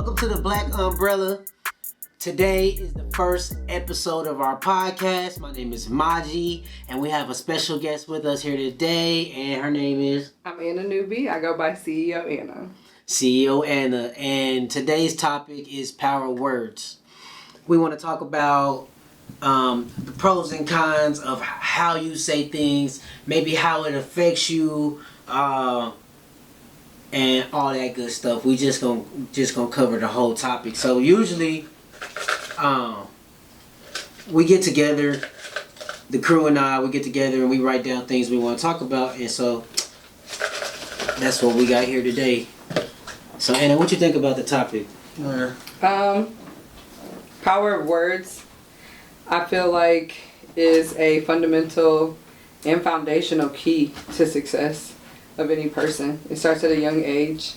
Welcome to the Black Umbrella. Today is the first episode of our podcast. My name is Maji, and we have a special guest with us here today, and her name is... I'm Anna Nuby. I go by CEO Anna. CEO Anna, and today's topic is power words. We want to talk about the pros and cons of how you say things, maybe how it affects you, and all that good stuff. We just gonna cover the whole topic. So usually, we get together, the crew and I, we get together and we write down things we want to talk about, and so that's what we got here today. So Anna, what you think about the topic? Power of words, I feel like, is a fundamental and foundational key to success of any person. It starts at a young age.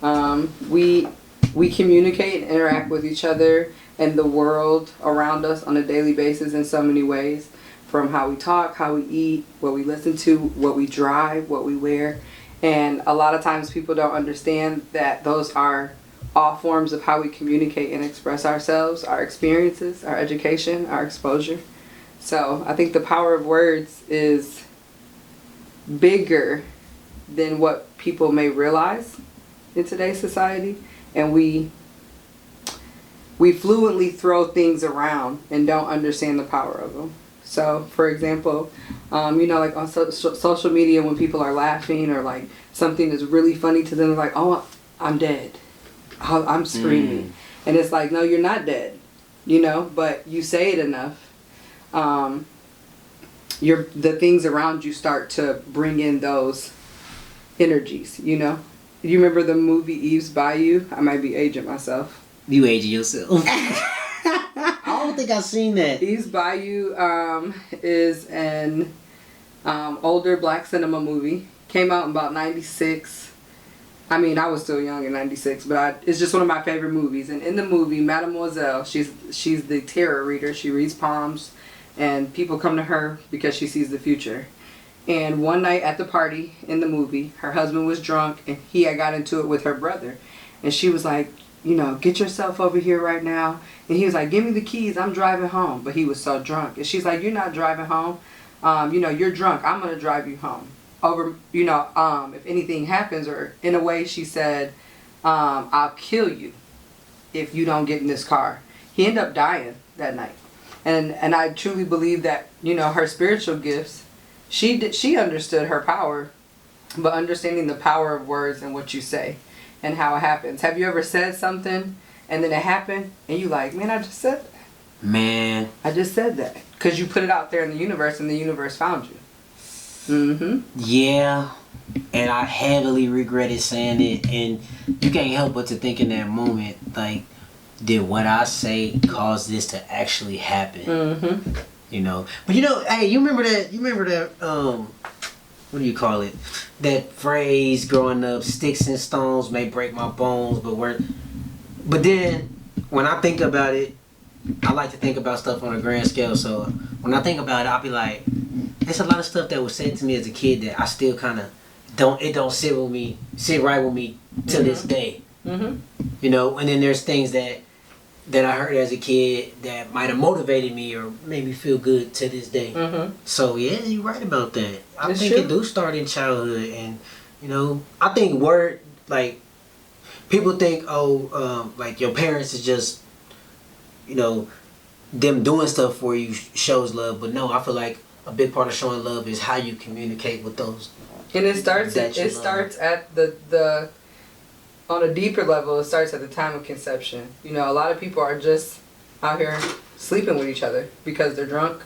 We communicate and interact with each other and the world around us on a daily basis in so many ways, from how we talk, how we eat, what we listen to, what we drive, what we wear. And a lot of times people don't understand that those are all forms of how we communicate and express ourselves, our experiences, our education, our exposure. So I think the power of words is bigger than what people may realize in today's society, and we fluently throw things around and don't understand the power of them. So, for example, like on social media, when people are laughing or like something is really funny to them, they're like, "Oh, I'm dead. I'm screaming," and it's like, no, you're not dead, but you say it enough. The things around you start to bring in those energies, You remember the movie Eve's Bayou? I might be aging myself. You aging yourself. I don't think I've seen that. Eve's Bayou is an older black cinema movie. Came out in about 96. I mean, I was still young in 96, but it's just one of my favorite movies. And in the movie, Mademoiselle, she's the tarot reader. She reads palms, and people come to her because she sees the future. And one night at the party in the movie, her husband was drunk, and he had got into it with her brother. And she was like, get yourself over here right now. And he was like, give me the keys, I'm driving home. But he was so drunk. And she's like, you're not driving home. You're drunk. I'm going to drive you home. If anything happens, or in a way she said, I'll kill you if you don't get in this car. He ended up dying that night. And I truly believe that, her spiritual gifts, she understood her power, but understanding the power of words and what you say and how it happens. Have you ever said something and then it happened and you like, man, I just said that. Man. I just said that. Because you put it out there in the universe and the universe found you. Mm-hmm. Yeah. And I heavily regretted saying it. And you can't help but to think in that moment, like, did what I say cause this to actually happen? Mm-hmm. But hey, you remember that what do you call it? That phrase growing up, sticks and stones may break my bones, but then when I think about it, I like to think about stuff on a grand scale. So when I think about it, I'll be like, there's a lot of stuff that was said to me as a kid that I still kind of don't sit right with me to this day. Mm-hmm. And then there's things that I heard as a kid that might have motivated me or made me feel good to this day. Mm-hmm. So yeah, you're right about that. I It's think true. it do start in childhood, and I think people think like your parents is just them doing stuff for you shows love, but no, I feel like a big part of showing love is how you communicate with those. And it starts at the on a deeper level. It starts at the time of conception. A lot of people are just out here sleeping with each other because they're drunk,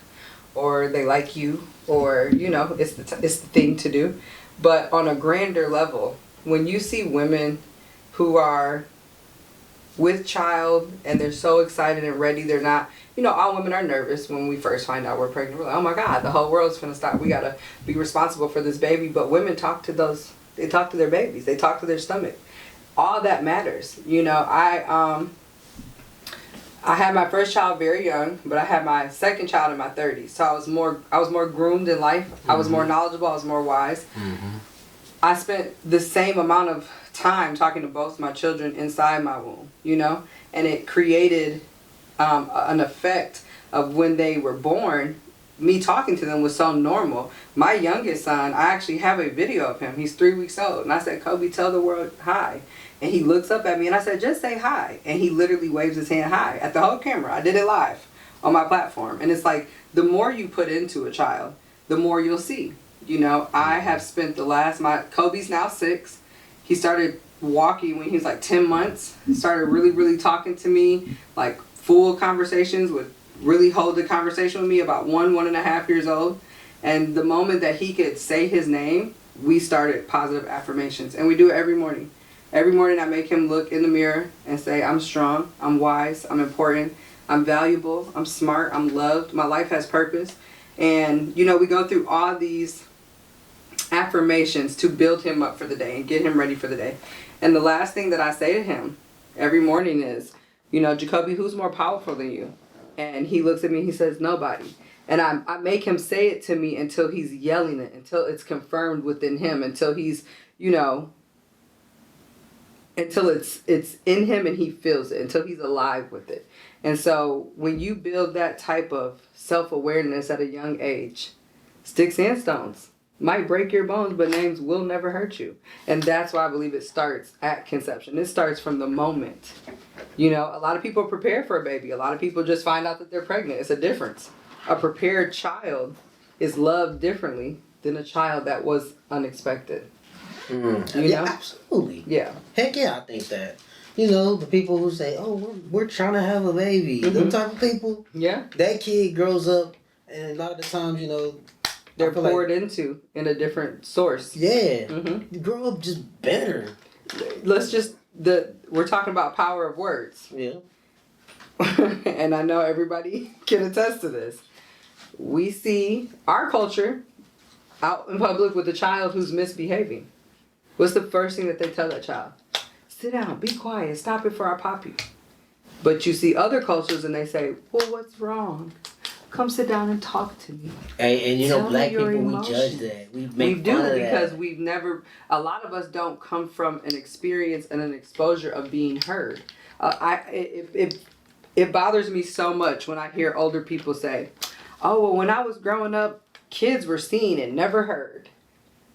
or they like you, or it's the thing to do. But on a grander level, when you see women who are with child and they're so excited and ready, they're not. All women are nervous when we first find out we're pregnant. We're like, oh my God, the whole world's gonna stop. We gotta be responsible for this baby. But women talk to they talk to their babies. They talk to their stomach. All that matters. I had my first child very young, but I had my second child in my 30s. So I was more groomed in life. Mm-hmm. I was more knowledgeable. I was more wise. Mm-hmm. I spent the same amount of time talking to both my children inside my womb, you know, and it created an effect of when they were born. Me talking to them was so normal. My youngest son, I actually have a video of him. He's 3 weeks old. And I said, Kobe, tell the world hi. And he looks up at me and I said, just say hi. And he literally waves his hand hi at the whole camera. I did it live on my platform. And it's like, the more you put into a child, the more you'll see. You know, I have spent Kobe's now 6. He started walking when he was like 10 months. He started really, really talking to me, like full conversations, would really hold the conversation with me about 1.5 years old. And the moment that he could say his name, we started positive affirmations. And we do it every morning. Every morning I make him look in the mirror and say, I'm strong, I'm wise, I'm important, I'm valuable, I'm smart, I'm loved, my life has purpose. And, you know, we go through all these affirmations to build him up for the day and get him ready for the day. And the last thing that I say to him every morning is, you know, Jacoby, who's more powerful than you? And he looks at me and he says, nobody. And I make him say it to me until he's yelling it, until it's confirmed within him, until he's, you know, until it's in him and he feels it, until he's alive with it. And so when you build that type of self-awareness at a young age, sticks and stones might break your bones, but names will never hurt you. And that's why I believe it starts at conception. It starts from the moment. You know, a lot of people prepare for a baby. A lot of people just find out that they're pregnant. It's a difference. A prepared child is loved differently than a child that was unexpected. Mm. You Yeah, know? absolutely. Yeah. Heck yeah, I think that. You know, the people who say, oh, we're trying to have a baby. Them type of people. Yeah. That kid grows up, and a lot of the times, you know, They're poured into in a different source. Yeah. Mm-hmm. You grow up just better. We're talking about power of words. Yeah. And I know everybody can attest to this. We see our culture out in public with a child who's misbehaving. What's the first thing that they tell that child? Sit down, be quiet, stop it before I pop you. But you see other cultures and they say, well, what's wrong? Come sit down and talk to me. And you know, Tell black me your people, we emotions. judge that. We We make do fun of because that. we've never, a lot of us don't come from an experience and an exposure of being heard. It bothers me so much when I hear older people say, oh, well, when I was growing up, kids were seen and never heard.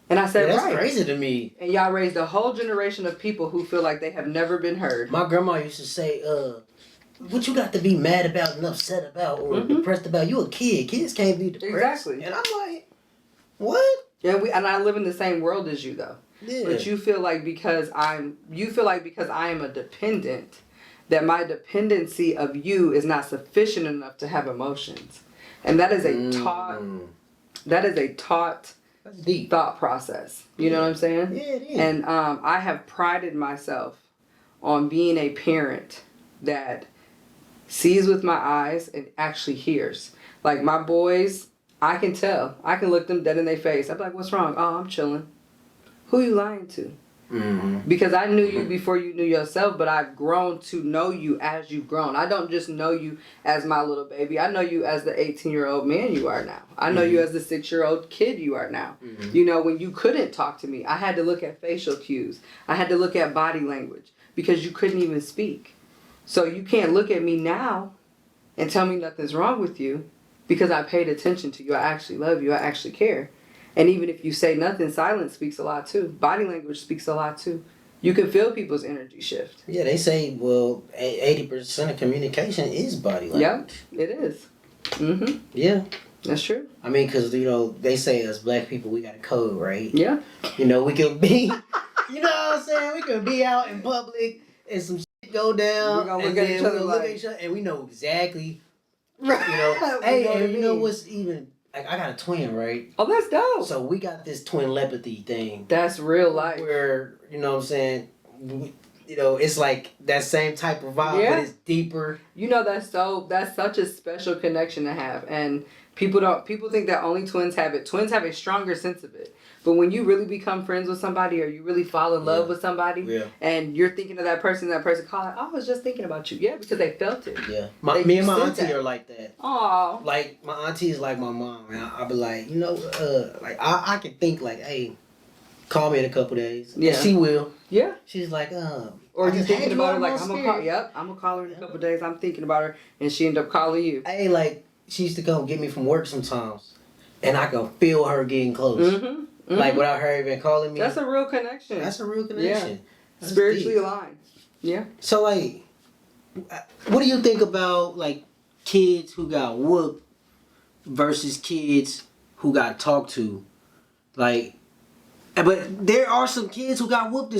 And I said, That's right. crazy to me. And y'all raised a whole generation of people who feel like they have never been heard. My grandma used to say, what you got to be mad about and upset about or depressed about? You a kid. Kids can't be depressed. Exactly. And I'm like, what? And I live in the same world as you though. Yeah. But you feel like because I am a dependent, that my dependency of you is not sufficient enough to have emotions. And that is a taught That's deep. thought process. You know what I'm saying? Yeah, it is. And I have prided myself on being a parent that sees with my eyes and actually hears. Like my boys, I can tell. I can look them dead in their face. I'm like, what's wrong? Oh, I'm chilling. Who you lying to? Mm-hmm. Because I knew you before you knew yourself, but I've grown to know you as you've grown. I don't just know you as my little baby. I know you as the 18-year-old man you are now. I know you as the 6-year-old kid you are now. Mm-hmm. You know, when you couldn't talk to me, I had to look at facial cues. I had to look at body language because you couldn't even speak. So you can't look at me now and tell me nothing's wrong with you because I paid attention to you. I actually love you. I actually care. And even if you say nothing, silence speaks a lot too. Body language speaks a lot too. You can feel people's energy shift. Yeah, they say, well, 80% of communication is body language. Yep, it is. Mm-hmm. Yeah. That's true. I mean, because, you know, they say as black people, we got a code, right? Yeah. You know, we could be, you know what I'm saying? We could be out in public and some shit go down. We're gonna and look at then each other we'll look like- at each other and we know exactly, Right. you know. We Hey, know what and it you know means. what's even, like, I got a twin, right? Oh, that's dope. So we got this twin telepathy thing. That's real life. Where, you know what I'm saying, you know, it's like that same type of vibe, Yeah. but it's deeper. You know, that's such a special connection to have. And people think that only twins have it. Twins have a stronger sense of it. But when you really become friends with somebody or you really fall in love with somebody and you're thinking of that person calling, I was just thinking about you. Yeah, because they felt it. Yeah. They Me and my said auntie that. are like that. Aw. Like, my auntie is like my mom. And I'll be like, you know, like, I can think like, hey, call me in a couple days. Yeah. And she will. Yeah. She's like, Or I you just thinking had about her on like, my I'm gonna spirit. I'm gonna call her in a couple days. I'm thinking about her, and she end up calling you. Hey, like, she used to come get me from work sometimes, and I can feel her getting close. Like, without her even calling me. That's a real connection. That's a real connection. Yeah. Spiritually aligned. Yeah. So, like, what do you think about, like, kids who got whooped versus kids who got talked to? Like, but there are some kids who got whooped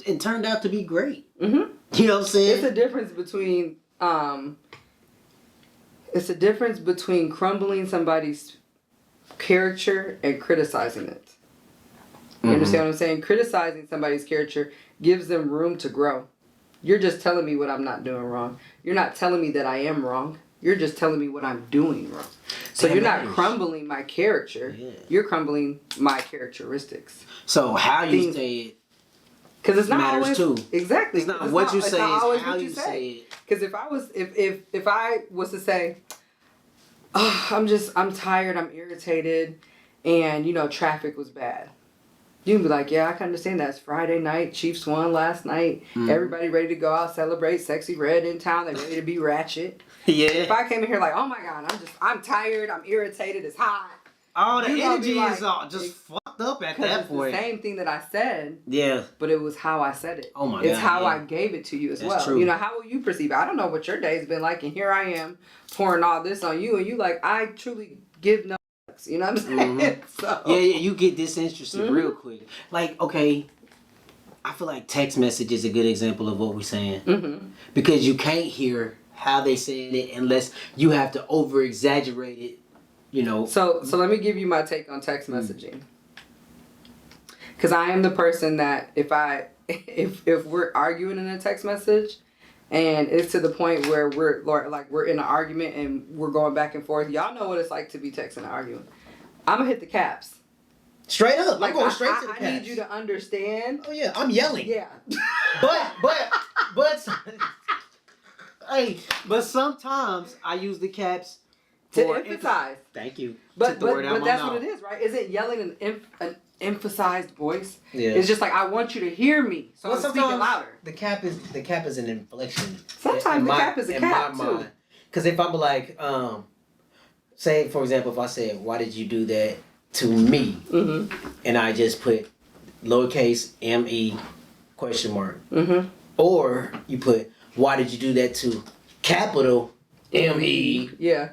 and turned out to be great. You know what I'm saying? It's a difference between crumbling somebody's character and criticizing it. You understand what I'm saying? Criticizing somebody's character gives them room to grow. You're just telling me what I'm not doing wrong. You're not telling me that I am wrong. You're just telling me what I'm doing wrong. So you're not crumbling my character. Yeah. You're crumbling my characteristics. So how you say it, because it's not matters always too. Exactly. It's not what you say. It's how you say it. Because if I was to say, oh, I'm tired. I'm irritated, and traffic was bad. You can be like, yeah, I can understand that. It's Friday night. Chiefs won last night. Everybody ready to go out, celebrate. Sexy Red in town. They ready to be ratchet. Yeah. If I came in here like, oh my God, I'm tired. I'm irritated. It's hot. All the energy is all just fucked up at that point. It's the same thing that I said. Yeah. But it was how I said it. Oh my God. It's how I gave it to you as well. True. How will you perceive it? I don't know what your day's been like, and here I am pouring all this on you, and you like, I truly give no. You know what I'm saying? So. Yeah, you get disinterested real quick. Like, okay, I feel like text message is a good example of what we're saying. Because you can't hear how they say it unless you have to over exaggerate it, So let me give you my take on text messaging. Because I am the person that if we're arguing in a text message, and it's to the point where we're in an argument and we're going back and forth. Y'all know what it's like to be texting and arguing. I'm gonna hit the caps. Straight up. Like, I'm going straight to the I caps. need you to understand. Oh yeah, I'm yelling. Yeah. but hey, but sometimes I use the caps to emphasize. Thank you. But that's what it is, right? Isn't yelling an emphasized voice? Yeah. It's just like, I want you to hear me, so I'm speaking louder. The cap is an inflection. Sometimes the cap is a cap too. Because if I'm like, say for example, if I said, "Why did you do that to me?" and I just put lowercase me question mark, or you put, "Why did you do that to capital me?" Yeah.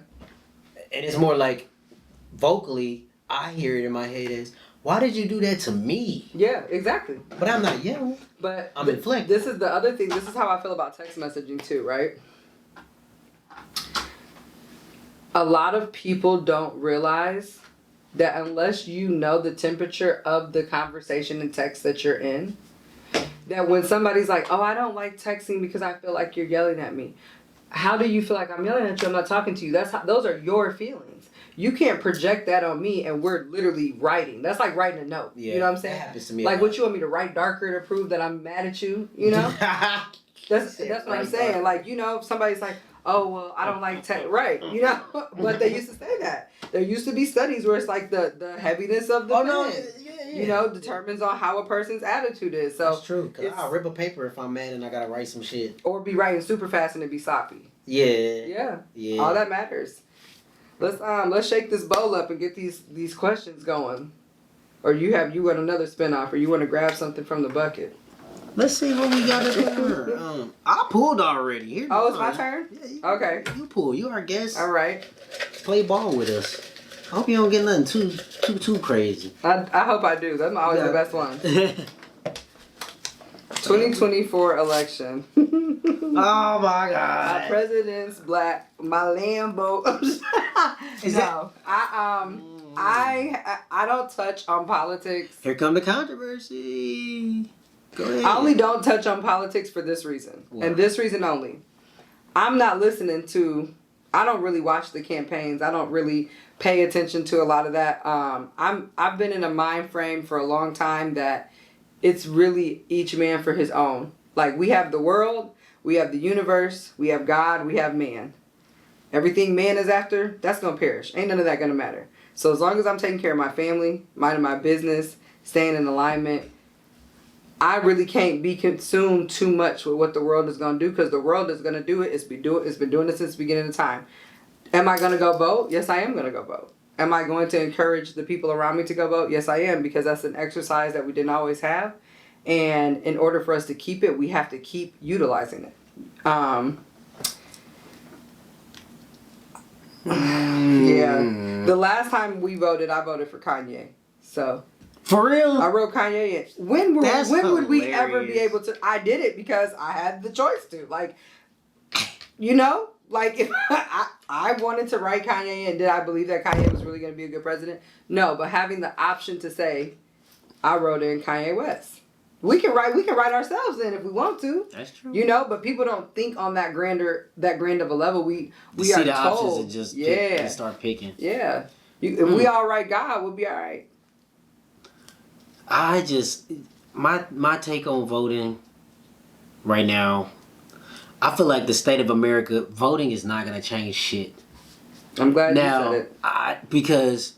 And it's more like vocally, I hear it in my head as, why did you do that to me? Yeah, exactly. But I'm not yelling. But I'm inflecting. This is the other thing. This is how I feel about text messaging too, right? A lot of people don't realize that unless you know the temperature of the conversation and text that you're in, that when somebody's like, oh, I don't like texting because I feel like you're yelling at me. How do you feel like I'm yelling at you? I'm not talking to you. Those are your feelings. You can't project that on me, and we're literally writing. That's like writing a note. Yeah, you know what I'm saying? That happens to me. Like, what you want me to write darker to prove that I'm mad at you? That's what I'm saying. Like, if somebody's like, oh, well, I don't like text. Right. But they used to say that. There used to be studies where it's like the heaviness of the pen, determines on how a person's attitude is. So that's true. Because I'll rip a paper if I'm mad and I got to write some shit. Or be writing super fast and it be sloppy. Yeah. All that matters. Let's shake this bowl up and get these questions going. Or you want another spin off, or you want to grab something from the bucket. Let's see what we got up here. I pulled already. Here's it's my turn? Yeah, okay. You pull. You our guest. All right. Play ball with us. I hope you don't get nothing too crazy. I hope I do. That's always the best one. 2024 election. Oh my God. My president's black. My Lambo. I don't touch on politics. Here come the controversy. Go ahead. I only don't touch on politics for this reason. Wow. And this reason only. I'm not listening to. I don't really watch the campaigns. I don't really pay attention to a lot of that. I've been in a mind frame for a long time that it's really each man for his own. Like, we have the world, we have the universe, we have God, we have man. Everything man is after, that's going to perish. Ain't none of that going to matter. So as long as I'm taking care of my family, minding my business, staying in alignment. I really can't be consumed too much with what the world is going to do, because the world is going to do it. It's been doing it since the beginning of time. Am I going to go vote? Yes, I am going to go vote. Am I going to encourage the people around me to go vote? Yes, I am, because that's an exercise that we didn't always have. And in order for us to keep it, we have to keep utilizing it. Yeah. The last time we voted, I voted for Kanye. So. For real? I wrote Kanye in. When would we ever be able to? I did it because I had the choice to. Like, you know? Like, if I wanted to write Kanye in, did I believe that Kanye was really going to be a good president? No, but having the option to say, I wrote in Kanye West. We can write ourselves in if we want to. That's true. You know, but people don't think on that grand of a level. We see are the told, options and just pick and start picking. Yeah. If we all write God, we'll be all right. I just my take on voting right now, I feel like the state of America, voting is not gonna change shit. I'm glad now, you said it. Because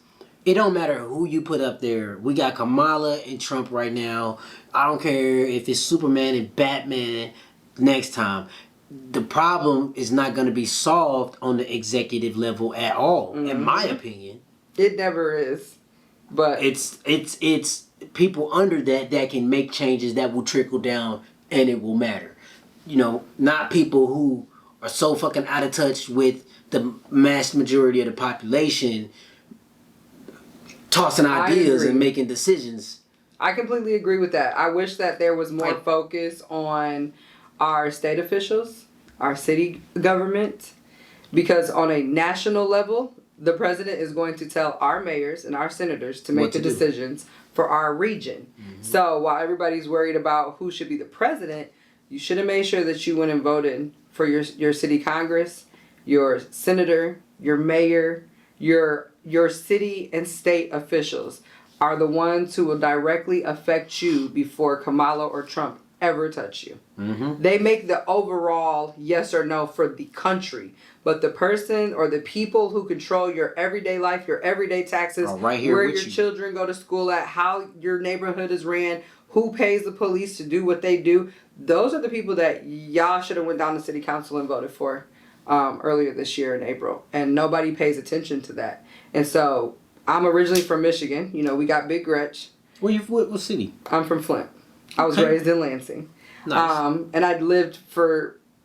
it don't matter who you put up there. We got Kamala and Trump right now. I don't care if it's Superman and Batman next time. The problem is not going to be solved on the executive level at all, in my opinion. It never is. But it's people under that can make changes that will trickle down and it will matter. You know, not people who are so fucking out of touch with the mass majority of the population tossing ideas and making decisions. I completely agree with that. I wish that there was more focus on our state officials, our city government, because on a national level, the president is going to tell our mayors and our senators to make the decisions for our region. Mm-hmm. So while everybody's worried about who should be the president, you should have made sure that you went and voted for your city congress, your senator, your mayor, your city and state officials are the ones who will directly affect you before Kamala or Trump ever touch you. Mm-hmm. They make the overall yes or no for the country. But the person or the people who control your everyday life, your everyday taxes, right here where your children go to school at, how your neighborhood is ran, who pays the police to do what they do, those are the people that y'all should have went down to city council and voted for earlier this year in April. And nobody pays attention to that. And so I'm originally from Michigan. You know, we got Big Gretch. What city? I'm from Flint. I was raised in Lansing. Nice. And I'd lived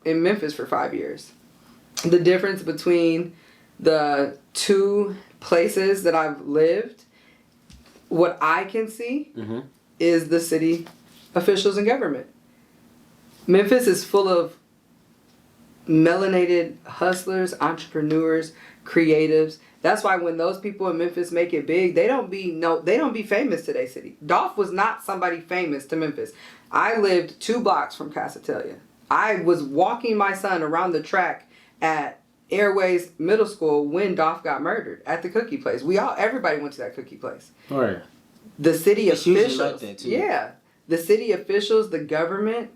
in Memphis for 5 years. The difference between the two places that I've lived, what I can see is the city officials and government. Memphis is full of melanated hustlers, entrepreneurs, creatives. That's why when those people in Memphis make it big, they don't be famous to their city. Dolph was not somebody famous to Memphis. I lived 2 blocks from Casatelia. I was walking my son around the track at Airways Middle School when Dolph got murdered at the cookie place. Everybody went to that cookie place. All right. The city officials, like that too. Yeah, the city officials, the government,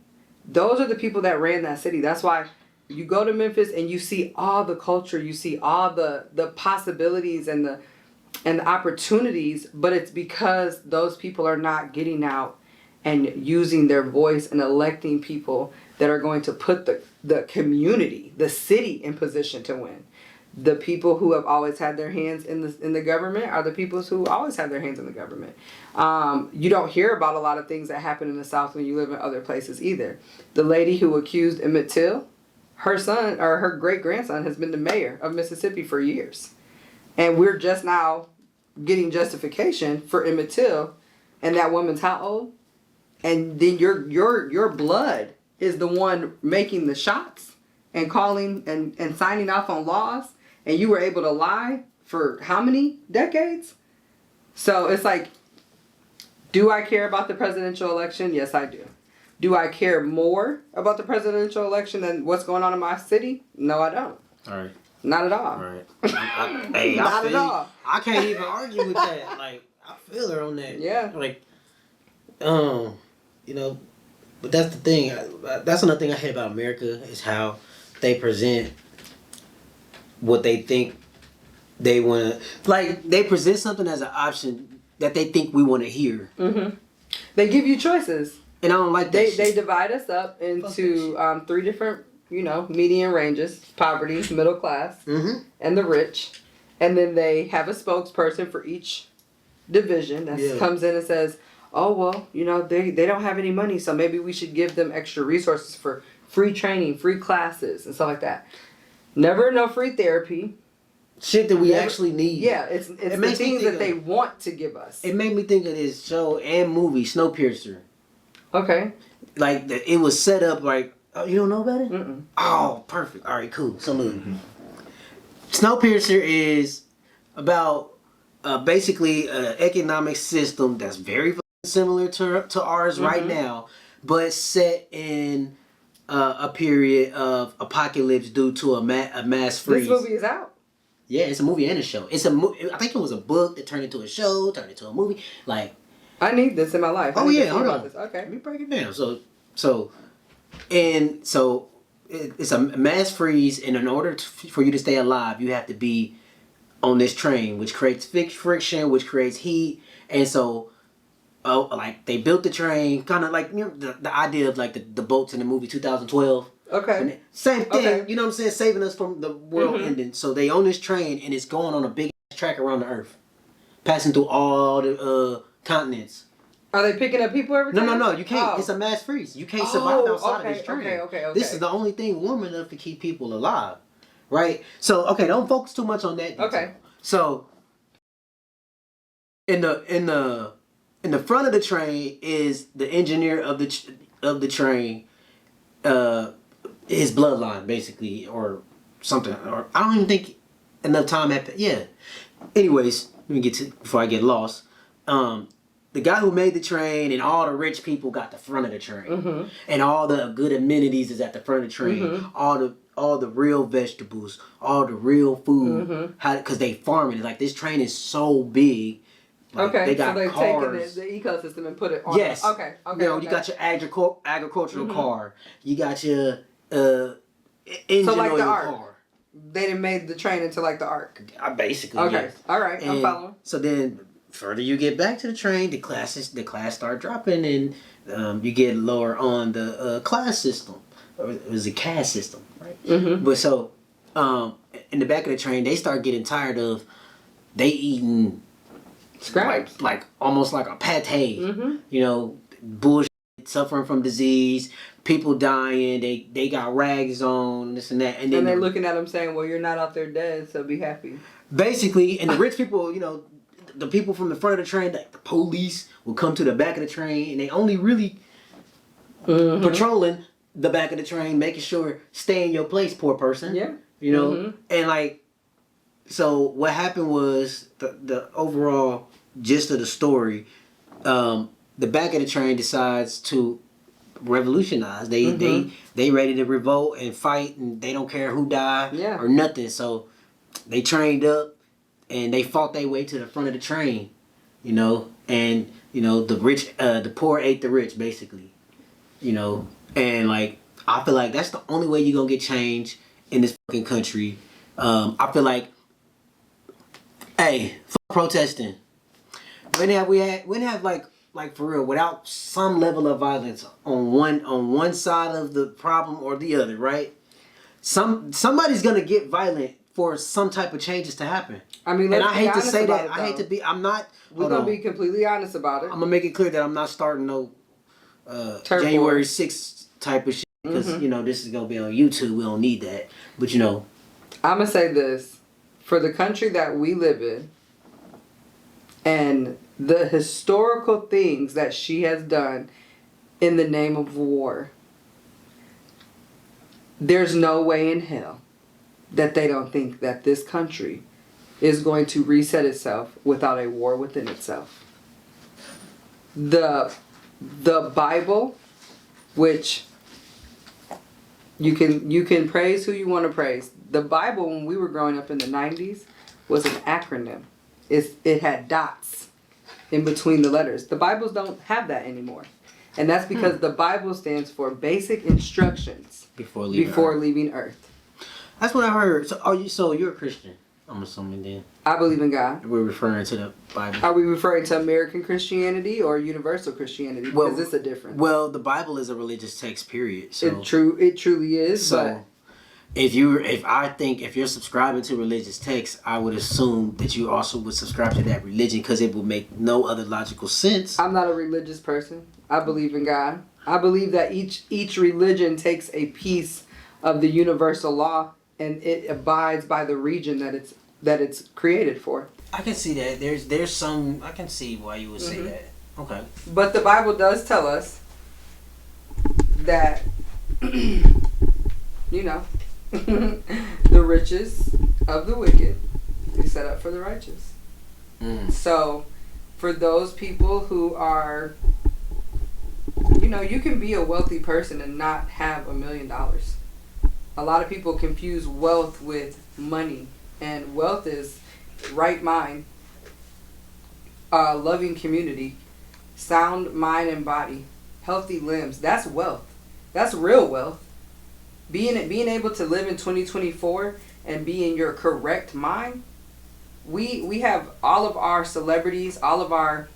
those are the people that ran that city. That's why you go to Memphis and you see all the culture, you see all the possibilities and the opportunities, but it's because those people are not getting out and using their voice and electing people that are going to put the community, the city in position to win. The people who have always had their hands in the government are the people who always have their hands in the government. You don't hear about a lot of things that happen in the South when you live in other places either. The lady who accused Emmett Till, her son or her great-grandson has been the mayor of Mississippi for years. And we're just now getting justification for Emmett Till, and that woman's how old? And then your blood is the one making the shots and calling and signing off on laws, and you were able to lie for how many decades? So it's like, do I care about the presidential election? Yes, I do. Do I care more about the presidential election than what's going on in my city? No, I don't. All right. Not at all. All right. Not at all. I can't even argue with that. Like, I feel her on that. Yeah. Like, you know, but that's the thing. That's another thing I hate about America is how they present what they think they want to. Like, they present something as an option that they think we want to hear. Mm-hmm. They give you choices. And I don't like that. They divide us up into 3 different, median ranges: poverty, middle class, and the rich. And then they have a spokesperson for each division that comes in and says, "Oh well, they don't have any money, so maybe we should give them extra resources for free training, free classes, and stuff like that." Never no free therapy. Shit that we actually need. Yeah, it's the things that they want to give us. It made me think of this show and movie, Snowpiercer. Okay. Like, it was set up like, oh, you don't know about it? Mm-mm. Oh, perfect. All right, cool. Salute. Snowpiercer is about basically an economic system that's very similar to ours right now, but set in a period of apocalypse due to a mass freeze. This movie is out. Yeah, it's a movie and a show. I think it was a book that turned into a show, turned into a movie. Like, I need this in my life. Hold on. This. Okay, let me break it down. So it's a mass freeze, and in order for you to stay alive, you have to be on this train, which creates friction, which creates heat, and so. Oh, like they built the train, kind of like the idea of like the boats in the movie 2012. Okay. Same thing, you know what I'm saying? Saving us from the world ending. So they own this train and it's going on a big track around the earth, passing through all the continents. Are they picking up people every time? No, you can't. Oh. It's a mass freeze. You can't survive outside of this train. Okay. This is the only thing warm enough to keep people alive, right? So don't focus too much on that detail. Okay. So in the front of the train is the engineer of the train, his bloodline basically, or something. Or I don't even think enough time happened. Yeah. Anyways, let me get to before I get lost. The guy who made the train and all the rich people got the front of the train, and all the good amenities is at the front of the train. All the real vegetables, all the real food, because they farming it. Like, this train is so big. Like, they got so they've cars. taken the ecosystem and put it on. Yes. Okay. You got your agricultural car. You got your engine so like on the your Ark. car. They didn't make the train into like the Ark. Basically. Okay. Yes. All right. I'm following. So then, further you get back to the train, the class start dropping, and you get lower on the class system. Or it was a caste system, right? But so in the back of the train, they start getting tired of they eating. Scraps. Like almost like a pate, bullshit, suffering from disease, people dying, they got rags on, this and that. And then they're looking at them saying, well, you're not out there dead, so be happy. Basically, and the rich people, the people from the front of the train, like the police, will come to the back of the train, and they only really patrolling the back of the train, making sure, stay in your place, poor person. Yeah. And like, so what happened was the overall gist of the story. The back of the train decides to revolutionize. They ready to revolt and fight, and they don't care who died or nothing. So they trained up and they fought their way to the front of the train. And the rich, the poor ate the rich, basically. And like, I feel like that's the only way you're gonna get change in this fucking country. I feel like. Hey, fuck protesting. When have like for real, without some level of violence on one side of the problem or the other, right? Somebody's gonna get violent for some type of changes to happen. I mean, and I hate to say that. I hate to be. I'm not. We're gonna be completely honest about it. I'm gonna make it clear that I'm not starting no January 6th type of shit because this is gonna be on YouTube. We don't need that. But I'm gonna say this. For the country that we live in and the historical things that she has done in the name of war, there's no way in hell that they don't think that this country is going to reset itself without a war within itself. The Bible, which you can praise who you want to praise. The Bible, when we were growing up in the 90s, was an acronym. It had dots in between the letters. The Bibles don't have that anymore. And that's because the Bible stands for basic instructions before leaving Earth. That's what I heard. So you're a Christian? I'm assuming then. I believe in God. We're referring to the Bible. Are we referring to American Christianity or universal Christianity? Because it's a difference. Well, the Bible is a religious text, period. So It truly is. So but if you're subscribing to religious texts, I would assume that you also would subscribe to that religion because it would make no other logical sense. I'm not a religious person. I believe in God. I believe that each religion takes a piece of the universal law and it abides by the region that it's created for. I can see that. There's some. I can see why you would say that. Okay. But the Bible does tell us that the riches of the wicked is set up for the righteous. So for those people who are, you can be a wealthy person and not have $1 million. A lot of people confuse wealth with money, and wealth is right mind, loving community, sound mind and body, healthy limbs. That's wealth. That's real wealth. Being able to live in 2024 and be in your correct mind. We have all of our celebrities, all of our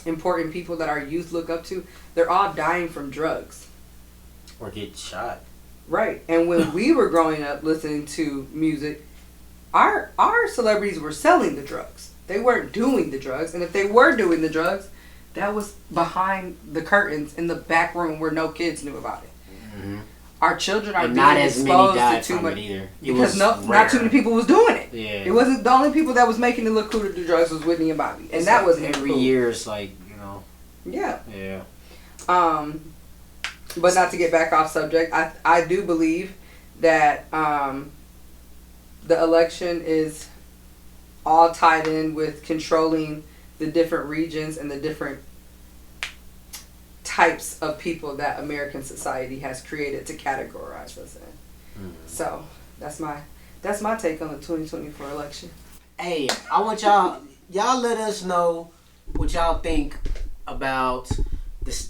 important people that our youth look up to. They're all dying from drugs. Or get shot. Right. And when we were growing up listening to music, our celebrities were selling the drugs. They weren't doing the drugs. And if they were doing the drugs, that was behind the curtains in the back room where no kids knew about it. Mm-hmm. Our children are being exposed to too much either. Because not too many people was doing it. Yeah. It wasn't the only people that was making it look cool to do drugs was Whitney and Bobby. And that was every cool. year it's like, Yeah. Yeah. But not to get back off subject, I do believe that the election is all tied in with controlling the different regions and the different types of people that American society has created to categorize us in. So that's my take on the 2024 election. Hey, I want y'all let us know what y'all think about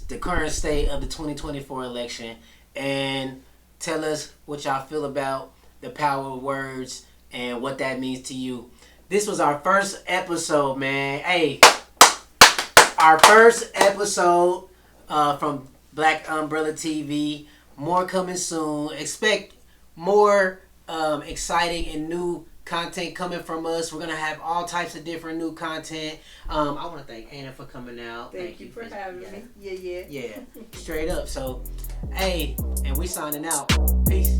the current state of the 2024 election, and tell us what y'all feel about the power of words and what that means to you. This was our first episode, man. Hey, our first episode from Black Umbrella TV. More coming soon. Expect more exciting and new content coming from us. We're gonna have all types of different new content. I want to thank Anna for coming out. Thank you for having me. Yeah. Yeah, straight up. So, hey, and we signing out. Peace.